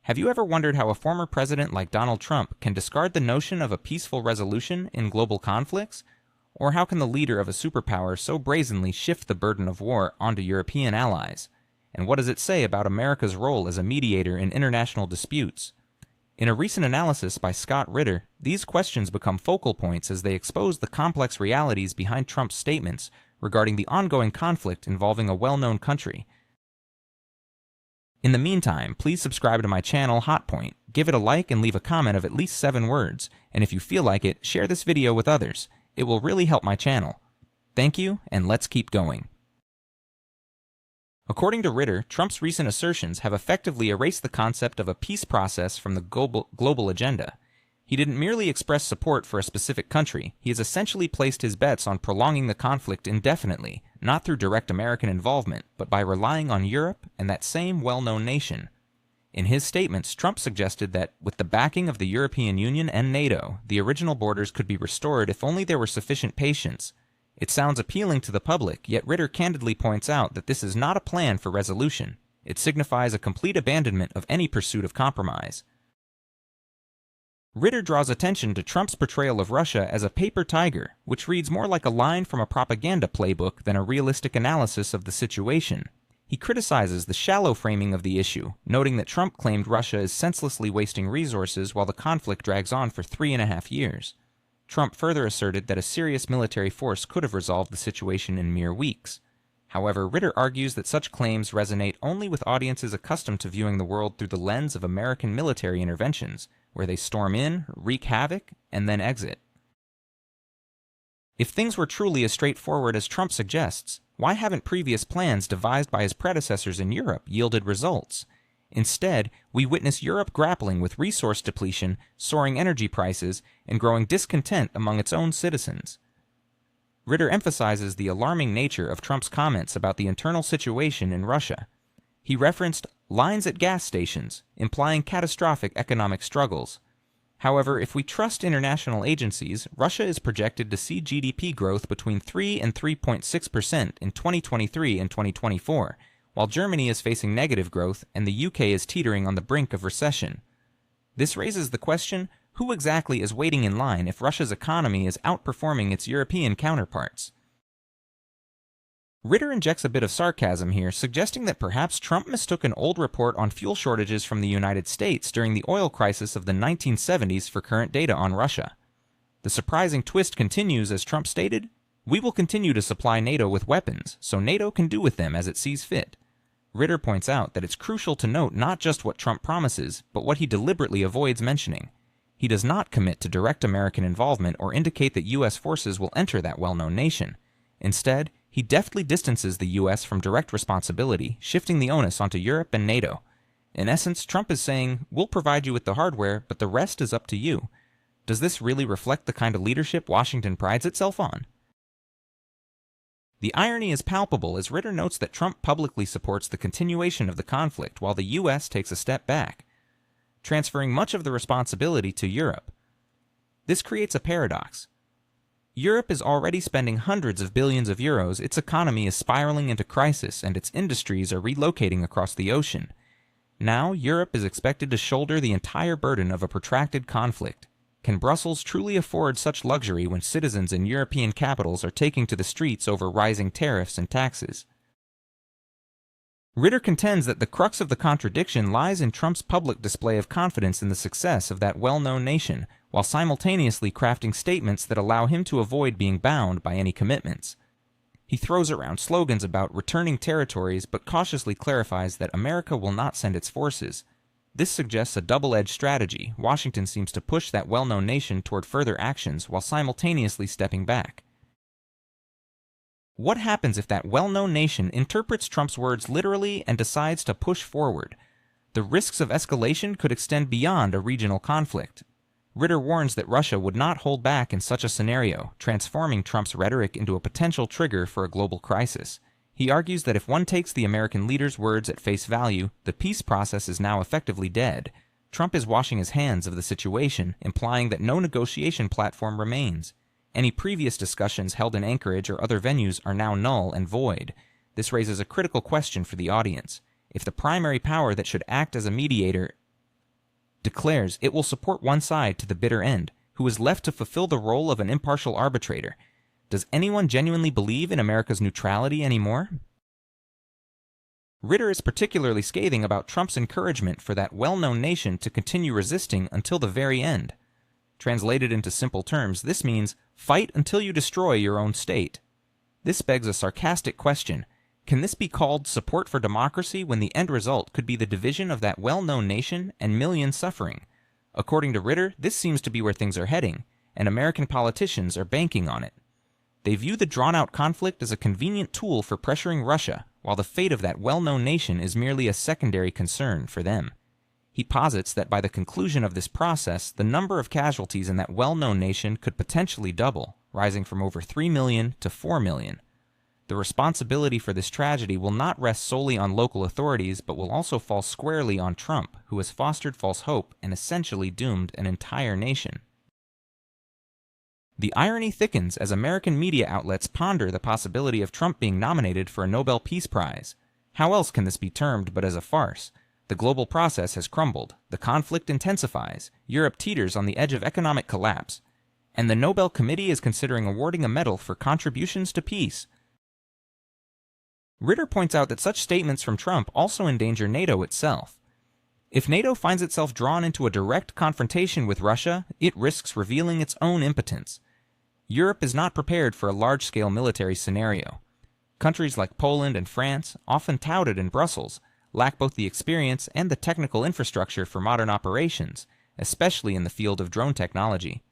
Have you ever wondered how a former president like Donald Trump can discard the notion of a peaceful resolution in global conflicts? Or how can the leader of a superpower so brazenly shift the burden of war onto European allies? And what does it say about America's role as a mediator in international disputes? In a recent analysis by Scott Ritter, these questions become focal points as they expose the complex realities behind Trump's statements regarding the ongoing conflict involving a well-known country. In the meantime, please subscribe to my channel, HotPoint, give it a like and leave a comment of at least 7 words, and if you feel like it, share this video with others. It will really help my channel. Thank you, and let's keep going. According to Ritter, Trump's recent assertions have effectively erased the concept of a peace process from the global agenda. He didn't merely express support for a specific country, he has essentially placed his bets on prolonging the conflict indefinitely, not through direct American involvement, but by relying on Europe and that same well-known nation. In his statements, Trump suggested that, with the backing of the European Union and NATO, the original borders could be restored if only there were sufficient patience. It sounds appealing to the public, yet Ritter candidly points out that this is not a plan for resolution. It signifies a complete abandonment of any pursuit of compromise. Ritter draws attention to Trump's portrayal of Russia as a paper tiger, which reads more like a line from a propaganda playbook than a realistic analysis of the situation. He criticizes the shallow framing of the issue, noting that Trump claimed Russia is senselessly wasting resources while the conflict drags on for 3.5 years. Trump further asserted that a serious military force could have resolved the situation in mere weeks. However, Ritter argues that such claims resonate only with audiences accustomed to viewing the world through the lens of American military interventions, where they storm in, wreak havoc, and then exit. If things were truly as straightforward as Trump suggests, why haven't previous plans devised by his predecessors in Europe yielded results? Instead, we witness Europe grappling with resource depletion, soaring energy prices, and growing discontent among its own citizens. Ritter emphasizes the alarming nature of Trump's comments about the internal situation in Russia. He referenced lines at gas stations, implying catastrophic economic struggles. However, if we trust international agencies, Russia is projected to see GDP growth between 3 and 3.6% in 2023 and 2024, while Germany is facing negative growth and the UK is teetering on the brink of recession. This raises the question, who exactly is waiting in line if Russia's economy is outperforming its European counterparts? Ritter injects a bit of sarcasm here, suggesting that perhaps Trump mistook an old report on fuel shortages from the United States during the oil crisis of the 1970s for current data on Russia. The surprising twist continues as Trump stated, "We will continue to supply NATO with weapons, so NATO can do with them as it sees fit." Ritter points out that it's crucial to note not just what Trump promises, but what he deliberately avoids mentioning. He does not commit to direct American involvement or indicate that U.S. forces will enter that well-known nation. Instead, he deftly distances the U.S. from direct responsibility, shifting the onus onto Europe and NATO. In essence, Trump is saying, we'll provide you with the hardware, but the rest is up to you. Does this really reflect the kind of leadership Washington prides itself on? The irony is palpable as Ritter notes that Trump publicly supports the continuation of the conflict while the U.S. takes a step back, transferring much of the responsibility to Europe. This creates a paradox. Europe is already spending hundreds of billions of euros, its economy is spiraling into crisis, and its industries are relocating across the ocean. Now, Europe is expected to shoulder the entire burden of a protracted conflict. Can Brussels truly afford such luxury when citizens in European capitals are taking to the streets over rising tariffs and taxes? Ritter contends that the crux of the contradiction lies in Trump's public display of confidence in the success of that well-known nation, while simultaneously crafting statements that allow him to avoid being bound by any commitments. He throws around slogans about returning territories but cautiously clarifies that America will not send its forces. This suggests a double-edged strategy. Washington seems to push that well-known nation toward further actions while simultaneously stepping back. What happens if that well-known nation interprets Trump's words literally and decides to push forward? The risks of escalation could extend beyond a regional conflict. Ritter warns that Russia would not hold back in such a scenario, transforming Trump's rhetoric into a potential trigger for a global crisis. He argues that if one takes the American leader's words at face value, the peace process is now effectively dead. Trump is washing his hands of the situation, implying that no negotiation platform remains. Any previous discussions held in Anchorage or other venues are now null and void. This raises a critical question for the audience. If the primary power that should act as a mediator declares it will support one side to the bitter end, who is left to fulfill the role of an impartial arbitrator. Does anyone genuinely believe in America's neutrality anymore? Ritter is particularly scathing about Trump's encouragement for that well-known nation to continue resisting until the very end. Translated into simple terms, this means fight until you destroy your own state. This begs a sarcastic question. Can this be called support for democracy when the end result could be the division of that well-known nation and millions suffering? According to Ritter, this seems to be where things are heading, and American politicians are banking on it. They view the drawn-out conflict as a convenient tool for pressuring Russia, while the fate of that well-known nation is merely a secondary concern for them. He posits that by the conclusion of this process, the number of casualties in that well-known nation could potentially double, rising from over 3 million to 4 million. The responsibility for this tragedy will not rest solely on local authorities, but will also fall squarely on Trump, who has fostered false hope and essentially doomed an entire nation. The irony thickens as American media outlets ponder the possibility of Trump being nominated for a Nobel Peace Prize. How else can this be termed but as a farce? The global process has crumbled, the conflict intensifies, Europe teeters on the edge of economic collapse, and the Nobel Committee is considering awarding a medal for contributions to peace. Ritter points out that such statements from Trump also endanger NATO itself. If NATO finds itself drawn into a direct confrontation with Russia, it risks revealing its own impotence. Europe is not prepared for a large-scale military scenario. Countries like Poland and France, often touted in Brussels, lack both the experience and the technical infrastructure for modern operations, especially in the field of drone technology.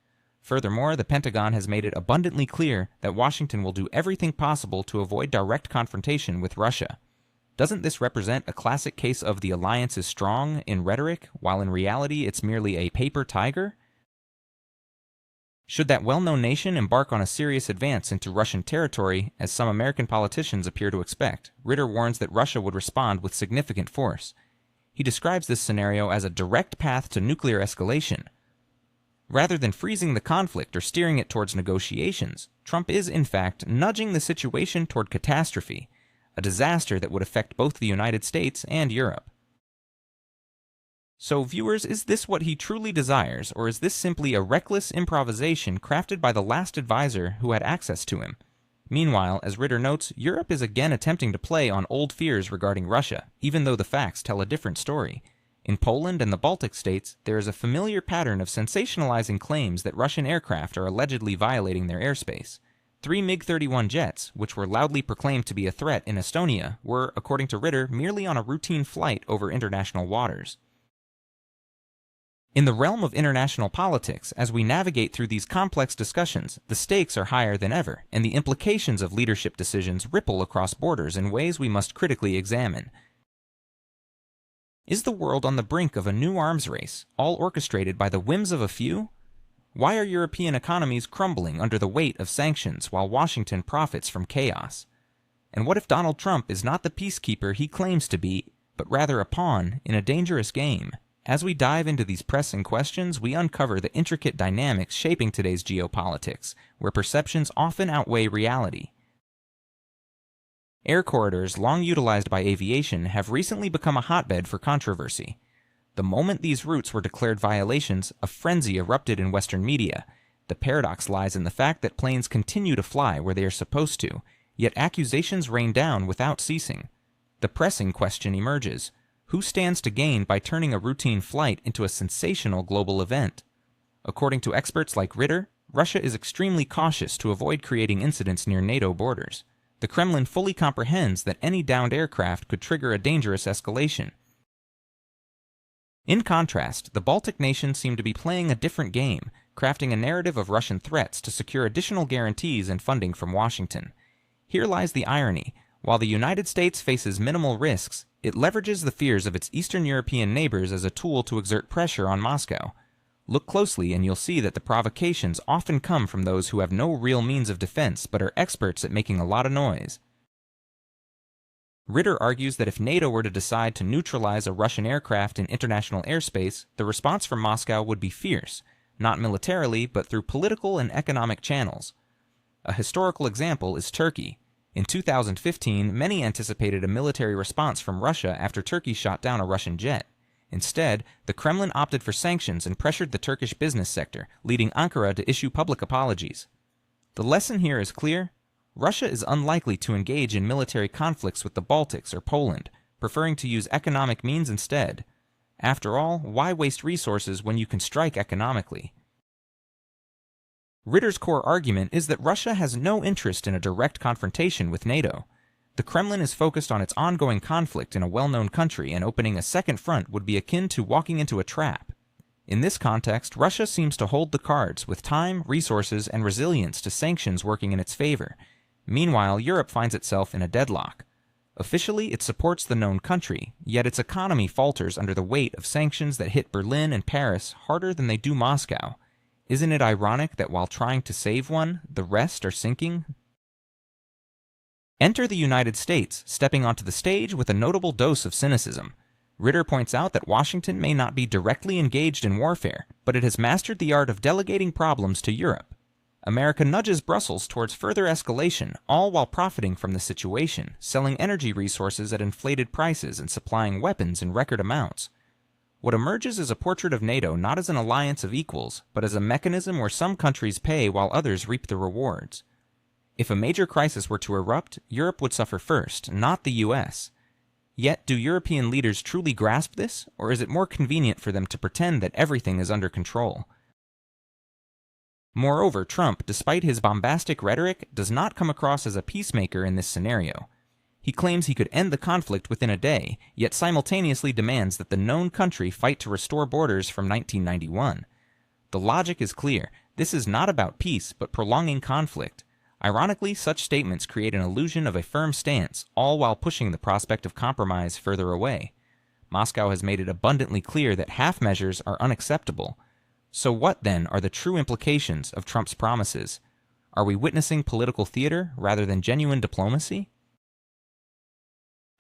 Furthermore, the Pentagon has made it abundantly clear that Washington will do everything possible to avoid direct confrontation with Russia. Doesn't this represent a classic case of the alliance is strong in rhetoric, while in reality it's merely a paper tiger? Should that well-known nation embark on a serious advance into Russian territory, as some American politicians appear to expect, Ritter warns that Russia would respond with significant force. He describes this scenario as a direct path to nuclear escalation. Rather than freezing the conflict or steering it towards negotiations, Trump is, in fact, nudging the situation toward catastrophe, a disaster that would affect both the United States and Europe. So, viewers, is this what he truly desires, or is this simply a reckless improvisation crafted by the last advisor who had access to him? Meanwhile, as Ritter notes, Europe is again attempting to play on old fears regarding Russia, even though the facts tell a different story. In Poland and the Baltic states, there is a familiar pattern of sensationalizing claims that Russian aircraft are allegedly violating their airspace. 3 MiG-31 jets, which were loudly proclaimed to be a threat in Estonia, were, according to Ritter, merely on a routine flight over international waters. In the realm of international politics, as we navigate through these complex discussions, the stakes are higher than ever, and the implications of leadership decisions ripple across borders in ways we must critically examine. Is the world on the brink of a new arms race, all orchestrated by the whims of a few? Why are European economies crumbling under the weight of sanctions while Washington profits from chaos? And what if Donald Trump is not the peacekeeper he claims to be, but rather a pawn in a dangerous game? As we dive into these pressing questions, we uncover the intricate dynamics shaping today's geopolitics, where perceptions often outweigh reality. Air corridors, long utilized by aviation, have recently become a hotbed for controversy. The moment these routes were declared violations, a frenzy erupted in Western media. The paradox lies in the fact that planes continue to fly where they are supposed to, yet accusations rain down without ceasing. The pressing question emerges: who stands to gain by turning a routine flight into a sensational global event? According to experts like Ritter, Russia is extremely cautious to avoid creating incidents near NATO borders. The Kremlin fully comprehends that any downed aircraft could trigger a dangerous escalation. In contrast, the Baltic nations seem to be playing a different game, crafting a narrative of Russian threats to secure additional guarantees and funding from Washington. Here lies the irony. While the United States faces minimal risks, it leverages the fears of its Eastern European neighbors as a tool to exert pressure on Moscow. Look closely and you'll see that the provocations often come from those who have no real means of defense but are experts at making a lot of noise. Ritter argues that if NATO were to decide to neutralize a Russian aircraft in international airspace, the response from Moscow would be fierce, not militarily but through political and economic channels. A historical example is Turkey. In 2015, many anticipated a military response from Russia after Turkey shot down a Russian jet. Instead, the Kremlin opted for sanctions and pressured the Turkish business sector, leading Ankara to issue public apologies. The lesson here is clear. Russia is unlikely to engage in military conflicts with the Baltics or Poland, preferring to use economic means instead. After all, why waste resources when you can strike economically? Ritter's core argument is that Russia has no interest in a direct confrontation with NATO. The Kremlin is focused on its ongoing conflict in a well-known country, and opening a second front would be akin to walking into a trap. In this context, Russia seems to hold the cards, with time, resources, and resilience to sanctions working in its favor. Meanwhile, Europe finds itself in a deadlock. Officially, it supports the known country, yet its economy falters under the weight of sanctions that hit Berlin and Paris harder than they do Moscow. Isn't it ironic that while trying to save one, the rest are sinking? Enter the United States, stepping onto the stage with a notable dose of cynicism. Ritter points out that Washington may not be directly engaged in warfare, but it has mastered the art of delegating problems to Europe. America nudges Brussels towards further escalation, all while profiting from the situation, selling energy resources at inflated prices and supplying weapons in record amounts. What emerges is a portrait of NATO not as an alliance of equals, but as a mechanism where some countries pay while others reap the rewards. If a major crisis were to erupt, Europe would suffer first, not the US. Yet, do European leaders truly grasp this, or is it more convenient for them to pretend that everything is under control? Moreover, Trump, despite his bombastic rhetoric, does not come across as a peacemaker in this scenario. He claims he could end the conflict within a day, yet simultaneously demands that the known country fight to restore borders from 1991. The logic is clear. This is not about peace, but prolonging conflict. Ironically, such statements create an illusion of a firm stance, all while pushing the prospect of compromise further away. Moscow has made it abundantly clear that half measures are unacceptable. So what, then, are the true implications of Trump's promises? Are we witnessing political theater rather than genuine diplomacy?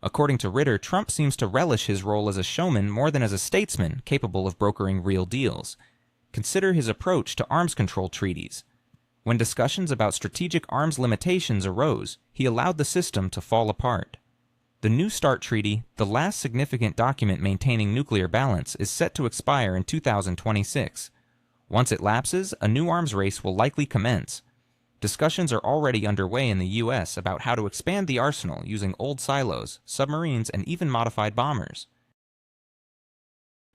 According to Ritter, Trump seems to relish his role as a showman more than as a statesman capable of brokering real deals. Consider his approach to arms control treaties. When discussions about strategic arms limitations arose, he allowed the system to fall apart. The New START Treaty, the last significant document maintaining nuclear balance, is set to expire in 2026. Once it lapses, a new arms race will likely commence. Discussions are already underway in the U.S. about how to expand the arsenal using old silos, submarines, and even modified bombers.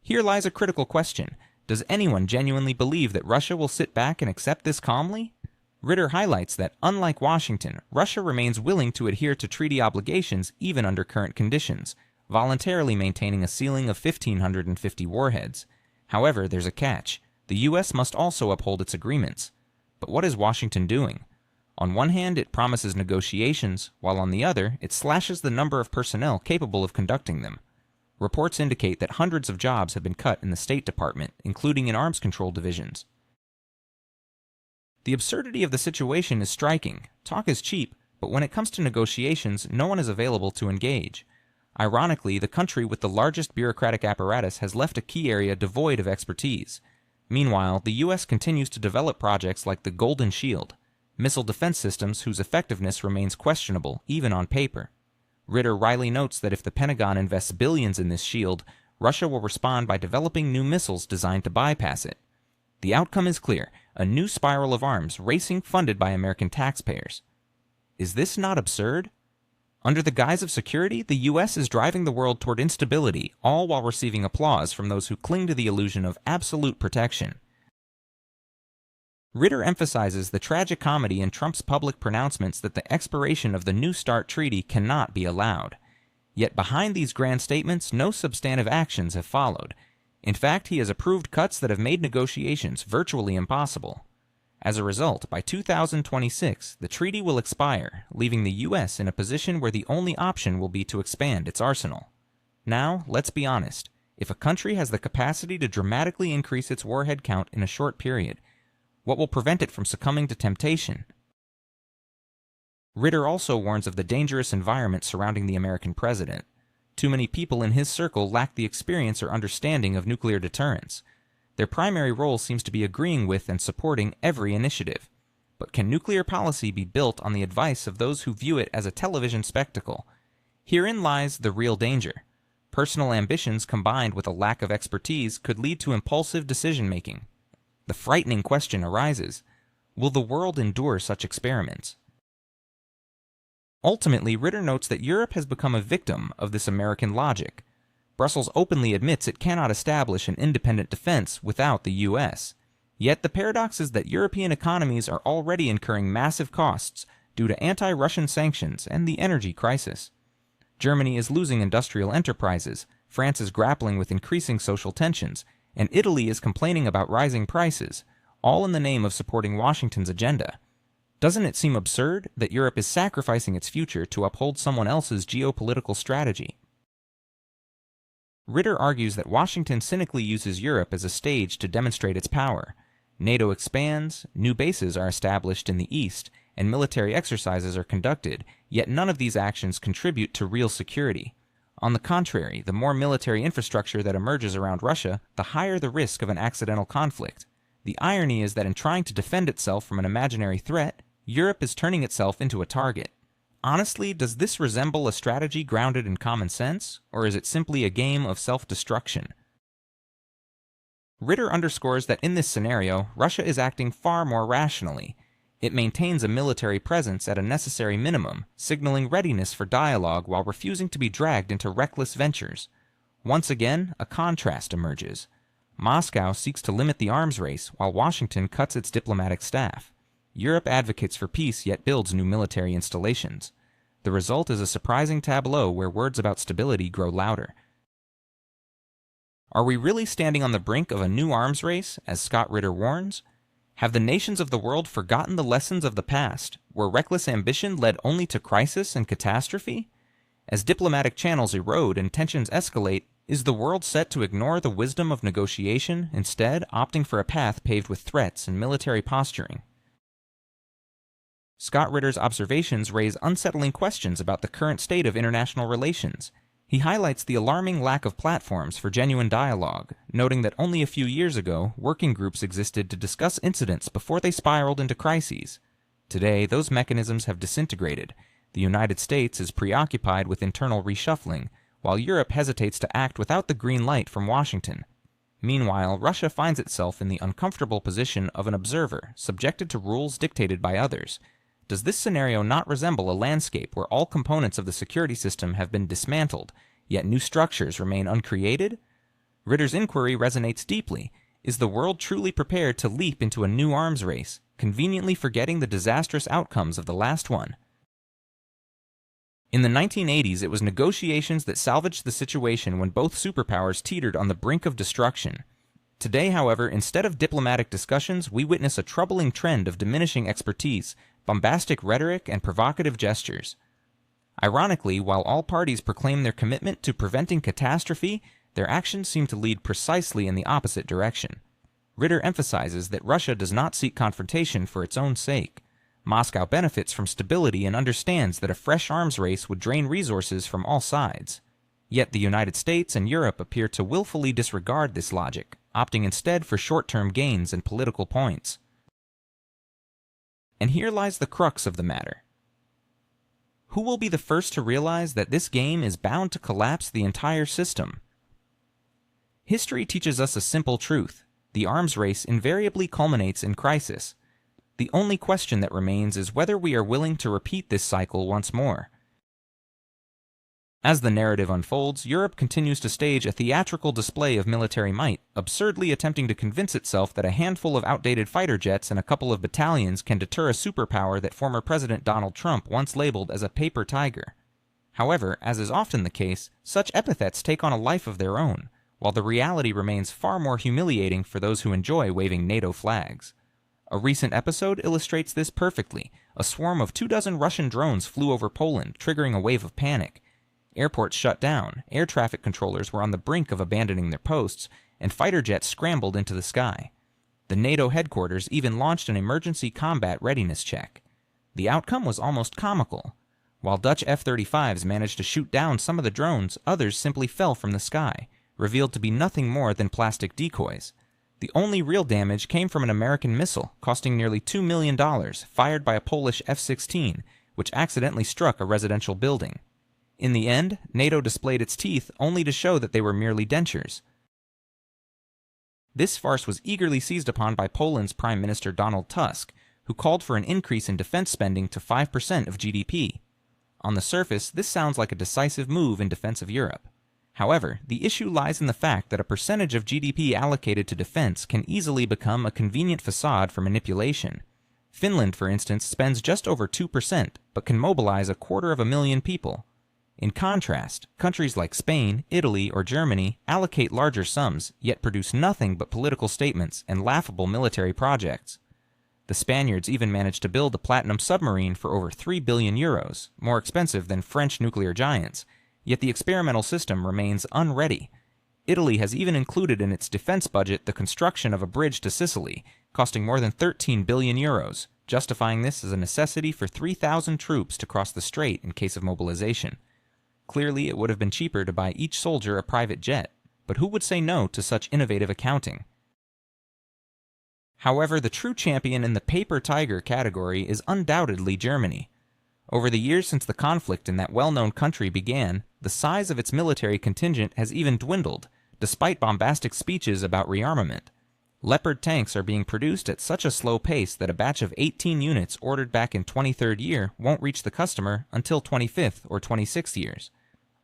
Here lies a critical question. Does anyone genuinely believe that Russia will sit back and accept this calmly? Ritter highlights that, unlike Washington, Russia remains willing to adhere to treaty obligations even under current conditions, voluntarily maintaining a ceiling of 1,550 warheads. However, there's a catch. The U.S. must also uphold its agreements. But what is Washington doing? On one hand, it promises negotiations, while on the other, it slashes the number of personnel capable of conducting them. Reports indicate that hundreds of jobs have been cut in the State Department, including in arms control divisions. The absurdity of the situation is striking. Talk is cheap, but when it comes to negotiations, no one is available to engage. Ironically, the country with the largest bureaucratic apparatus has left a key area devoid of expertise. Meanwhile, the U.S. continues to develop projects like the Golden Shield, missile defense systems whose effectiveness remains questionable, even on paper. Ritter wryly notes that if the Pentagon invests billions in this shield, Russia will respond by developing new missiles designed to bypass it. The outcome is clear, a new spiral of arms racing funded by American taxpayers. Is this not absurd? Under the guise of security, the U.S. is driving the world toward instability, all while receiving applause from those who cling to the illusion of absolute protection. Ritter emphasizes the tragic comedy in Trump's public pronouncements that the expiration of the New START Treaty cannot be allowed. Yet behind these grand statements, no substantive actions have followed. In fact, he has approved cuts that have made negotiations virtually impossible. As a result, by 2026, the treaty will expire, leaving the U.S. in a position where the only option will be to expand its arsenal. Now, let's be honest. If a country has the capacity to dramatically increase its warhead count in a short period, what will prevent it from succumbing to temptation? Ritter also warns of the dangerous environment surrounding the American president. Too many people in his circle lack the experience or understanding of nuclear deterrence. Their primary role seems to be agreeing with and supporting every initiative. But can nuclear policy be built on the advice of those who view it as a television spectacle? Herein lies the real danger. Personal ambitions combined with a lack of expertise could lead to impulsive decision-making. The frightening question arises, will the world endure such experiments? Ultimately, Ritter notes that Europe has become a victim of this American logic. Brussels openly admits it cannot establish an independent defense without the U.S. Yet the paradox is that European economies are already incurring massive costs due to anti-Russian sanctions and the energy crisis. Germany is losing industrial enterprises, France is grappling with increasing social tensions, and Italy is complaining about rising prices, all in the name of supporting Washington's agenda. Doesn't it seem absurd that Europe is sacrificing its future to uphold someone else's geopolitical strategy? Ritter argues that Washington cynically uses Europe as a stage to demonstrate its power. NATO expands, new bases are established in the East, and military exercises are conducted, yet none of these actions contribute to real security. On the contrary, the more military infrastructure that emerges around Russia, the higher the risk of an accidental conflict. The irony is that in trying to defend itself from an imaginary threat, Europe is turning itself into a target. Honestly, does this resemble a strategy grounded in common sense, or is it simply a game of self-destruction? Ritter underscores that in this scenario, Russia is acting far more rationally. It maintains a military presence at a necessary minimum, signaling readiness for dialogue while refusing to be dragged into reckless ventures. Once again, a contrast emerges. Moscow seeks to limit the arms race, while Washington cuts its diplomatic staff. Europe advocates for peace yet builds new military installations. The result is a surprising tableau where words about stability grow louder. Are we really standing on the brink of a new arms race, as Scott Ritter warns? Have the nations of the world forgotten the lessons of the past, where reckless ambition led only to crisis and catastrophe? As diplomatic channels erode and tensions escalate, is the world set to ignore the wisdom of negotiation, instead opting for a path paved with threats and military posturing? Scott Ritter's observations raise unsettling questions about the current state of international relations. He highlights the alarming lack of platforms for genuine dialogue, noting that only a few years ago, working groups existed to discuss incidents before they spiraled into crises. Today, those mechanisms have disintegrated. The United States is preoccupied with internal reshuffling, while Europe hesitates to act without the green light from Washington. Meanwhile, Russia finds itself in the uncomfortable position of an observer, subjected to rules dictated by others. Does this scenario not resemble a landscape where all components of the security system have been dismantled, yet new structures remain uncreated? Ritter's inquiry resonates deeply. Is the world truly prepared to leap into a new arms race, conveniently forgetting the disastrous outcomes of the last one? In the 1980s, it was negotiations that salvaged the situation when both superpowers teetered on the brink of destruction. Today, however, instead of diplomatic discussions, we witness a troubling trend of diminishing expertise, bombastic rhetoric, and provocative gestures. Ironically, while all parties proclaim their commitment to preventing catastrophe, their actions seem to lead precisely in the opposite direction. Ritter emphasizes that Russia does not seek confrontation for its own sake. Moscow benefits from stability and understands that a fresh arms race would drain resources from all sides. Yet the United States and Europe appear to willfully disregard this logic, opting instead for short-term gains and political points. And here lies the crux of the matter. Who will be the first to realize that this game is bound to collapse the entire system? History teaches us a simple truth. The arms race invariably culminates in crisis. The only question that remains is whether we are willing to repeat this cycle once more. As the narrative unfolds, Europe continues to stage a theatrical display of military might, absurdly attempting to convince itself that a handful of outdated fighter jets and a couple of battalions can deter a superpower that former President Donald Trump once labeled as a paper tiger. However, as is often the case, such epithets take on a life of their own, while the reality remains far more humiliating for those who enjoy waving NATO flags. A recent episode illustrates this perfectly. A swarm of 24 Russian drones flew over Poland, triggering a wave of panic. Airports shut down, air traffic controllers were on the brink of abandoning their posts, and fighter jets scrambled into the sky. The NATO headquarters even launched an emergency combat readiness check. The outcome was almost comical. While Dutch F-35s managed to shoot down some of the drones, others simply fell from the sky, revealed to be nothing more than plastic decoys. The only real damage came from an American missile, costing nearly $2 million, fired by a Polish F-16, which accidentally struck a residential building. In the end, NATO displayed its teeth only to show that they were merely dentures. This farce was eagerly seized upon by Poland's Prime Minister Donald Tusk, who called for an increase in defense spending to 5% of GDP. On the surface, this sounds like a decisive move in defense of Europe. However, the issue lies in the fact that a percentage of GDP allocated to defense can easily become a convenient facade for manipulation. Finland, for instance, spends just over 2%, but can mobilize 250,000 people. In contrast, countries like Spain, Italy, or Germany allocate larger sums, yet produce nothing but political statements and laughable military projects. The Spaniards even managed to build a platinum submarine for over 3 billion euros, more expensive than French nuclear giants, yet the experimental system remains unready. Italy has even included in its defense budget the construction of a bridge to Sicily, costing more than 13 billion euros, justifying this as a necessity for 3,000 troops to cross the strait in case of mobilization. Clearly, it would have been cheaper to buy each soldier a private jet, but who would say no to such innovative accounting? However, the true champion in the paper tiger category is undoubtedly Germany. Over the years since the conflict in that well-known country began, the size of its military contingent has even dwindled, despite bombastic speeches about rearmament. Leopard tanks are being produced at such a slow pace that a batch of 18 units ordered back in 23rd year won't reach the customer until 25th or 26th years.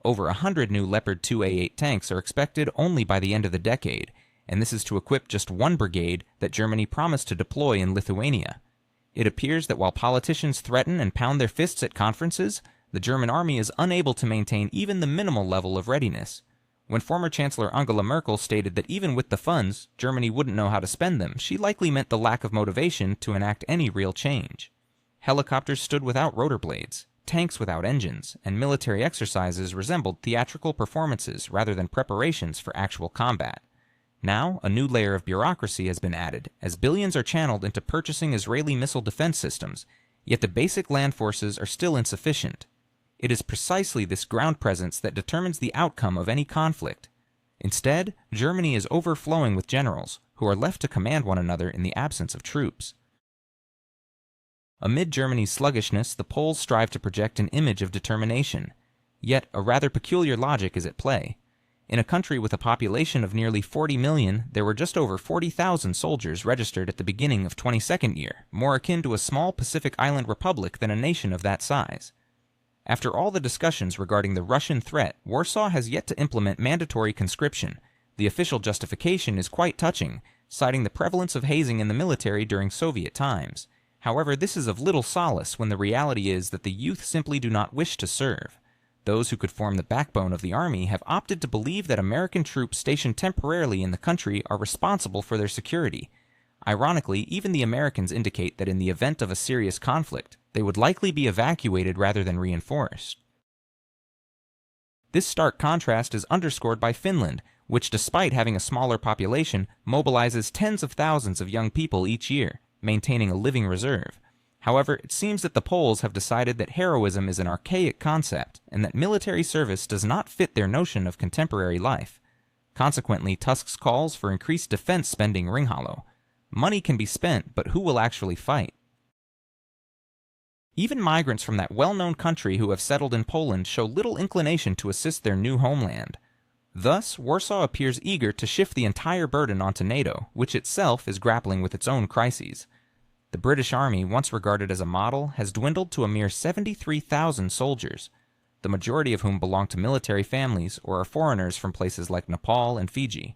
Over 100 new Leopard 2A8 tanks are expected only by the end of the decade, and this is to equip just one brigade that Germany promised to deploy in Lithuania. It appears that while politicians threaten and pound their fists at conferences, the German army is unable to maintain even the minimal level of readiness. When former Chancellor Angela Merkel stated that even with the funds, Germany wouldn't know how to spend them, she likely meant the lack of motivation to enact any real change. Helicopters stood without rotor blades, tanks without engines, and military exercises resembled theatrical performances rather than preparations for actual combat. Now, a new layer of bureaucracy has been added, as billions are channeled into purchasing Israeli missile defense systems, yet the basic land forces are still insufficient. It is precisely this ground presence that determines the outcome of any conflict. Instead, Germany is overflowing with generals, who are left to command one another in the absence of troops. Amid Germany's sluggishness, the Poles strive to project an image of determination. Yet, a rather peculiar logic is at play. In a country with a population of nearly 40 million, there were just over 40,000 soldiers registered at the beginning of 22nd year, more akin to a small Pacific Island republic than a nation of that size. After all the discussions regarding the Russian threat, Warsaw has yet to implement mandatory conscription. The official justification is quite touching, citing the prevalence of hazing in the military during Soviet times. However, this is of little solace when the reality is that the youth simply do not wish to serve. Those who could form the backbone of the army have opted to believe that American troops stationed temporarily in the country are responsible for their security. Ironically, even the Americans indicate that in the event of a serious conflict, they would likely be evacuated rather than reinforced. This stark contrast is underscored by Finland, which, despite having a smaller population, mobilizes tens of thousands of young people each year, maintaining a living reserve. However, it seems that the Poles have decided that heroism is an archaic concept, and that military service does not fit their notion of contemporary life. Consequently, Tusk's calls for increased defense spending ring hollow. Money can be spent, but who will actually fight? Even migrants from that well-known country who have settled in Poland show little inclination to assist their new homeland. Thus, Warsaw appears eager to shift the entire burden onto NATO, which itself is grappling with its own crises. The British Army, once regarded as a model, has dwindled to a mere 73,000 soldiers, the majority of whom belong to military families or are foreigners from places like Nepal and Fiji.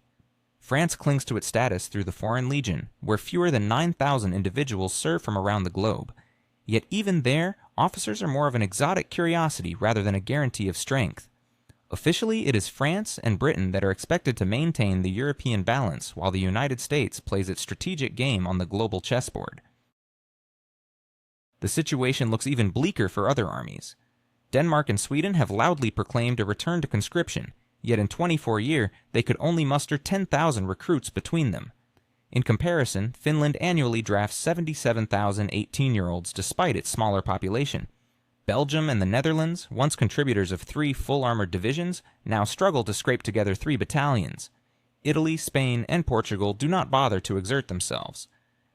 France clings to its status through the Foreign Legion, where fewer than 9,000 individuals serve from around the globe. Yet even there, officers are more of an exotic curiosity rather than a guarantee of strength. Officially, it is France and Britain that are expected to maintain the European balance while the United States plays its strategic game on the global chessboard. The situation looks even bleaker for other armies. Denmark and Sweden have loudly proclaimed a return to conscription, yet in 24-year they could only muster 10,000 recruits between them. In comparison, Finland annually drafts 77,000 18-year-olds despite its smaller population. Belgium and the Netherlands, once contributors of 3 full-armored divisions, now struggle to scrape together 3 battalions. Italy, Spain, and Portugal do not bother to exert themselves.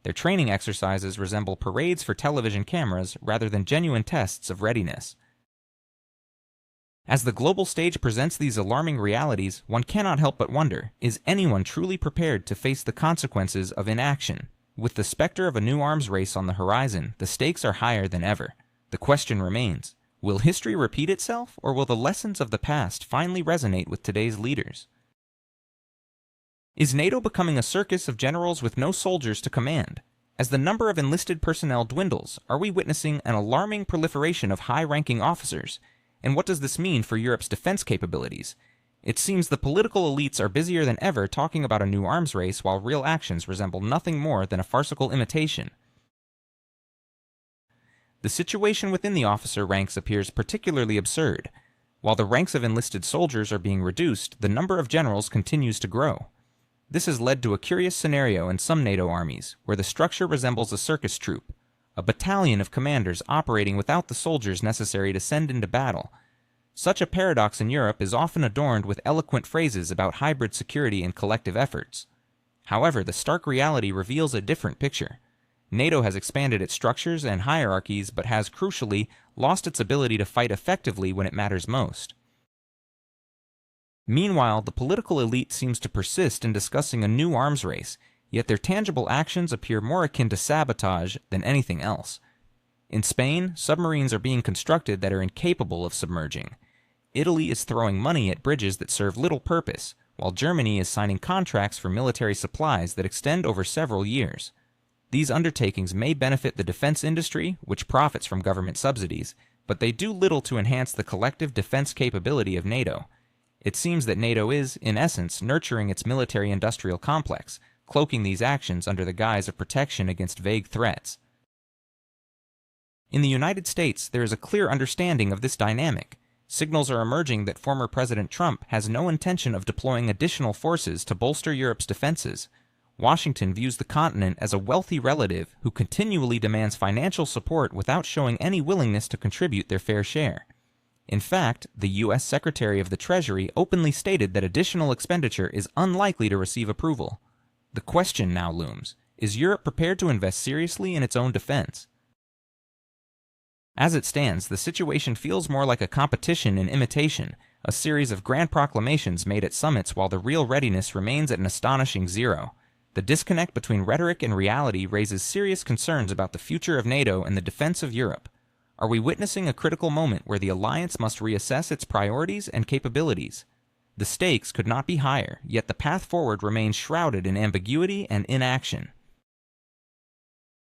Their training exercises resemble parades for television cameras rather than genuine tests of readiness. As the global stage presents these alarming realities, one cannot help but wonder, is anyone truly prepared to face the consequences of inaction? With the specter of a new arms race on the horizon, the stakes are higher than ever. The question remains, will history repeat itself, or will the lessons of the past finally resonate with today's leaders? Is NATO becoming a circus of generals with no soldiers to command? As the number of enlisted personnel dwindles, are we witnessing an alarming proliferation of high-ranking officers? And what does this mean for Europe's defense capabilities? It seems the political elites are busier than ever talking about a new arms race while real actions resemble nothing more than a farcical imitation. The situation within the officer ranks appears particularly absurd. While the ranks of enlisted soldiers are being reduced, the number of generals continues to grow. This has led to a curious scenario in some NATO armies, where the structure resembles a circus troupe, a battalion of commanders operating without the soldiers necessary to send into battle. Such a paradox in Europe is often adorned with eloquent phrases about hybrid security and collective efforts. However, the stark reality reveals a different picture. NATO has expanded its structures and hierarchies, but has, crucially, lost its ability to fight effectively when it matters most. Meanwhile, the political elite seems to persist in discussing a new arms race, yet their tangible actions appear more akin to sabotage than anything else. In Spain, submarines are being constructed that are incapable of submerging. Italy is throwing money at bridges that serve little purpose, while Germany is signing contracts for military supplies that extend over several years. These undertakings may benefit the defense industry, which profits from government subsidies, but they do little to enhance the collective defense capability of NATO. It seems that NATO is, in essence, nurturing its military-industrial complex, cloaking these actions under the guise of protection against vague threats. In the United States, there is a clear understanding of this dynamic. Signals are emerging that former President Trump has no intention of deploying additional forces to bolster Europe's defenses. Washington views the continent as a wealthy relative who continually demands financial support without showing any willingness to contribute their fair share. In fact, the U.S. Secretary of the Treasury openly stated that additional expenditure is unlikely to receive approval. The question now looms, is Europe prepared to invest seriously in its own defense? As it stands, the situation feels more like a competition in imitation, a series of grand proclamations made at summits while the real readiness remains at an astonishing zero. The disconnect between rhetoric and reality raises serious concerns about the future of NATO and the defense of Europe. Are we witnessing a critical moment where the alliance must reassess its priorities and capabilities? The stakes could not be higher, yet the path forward remains shrouded in ambiguity and inaction.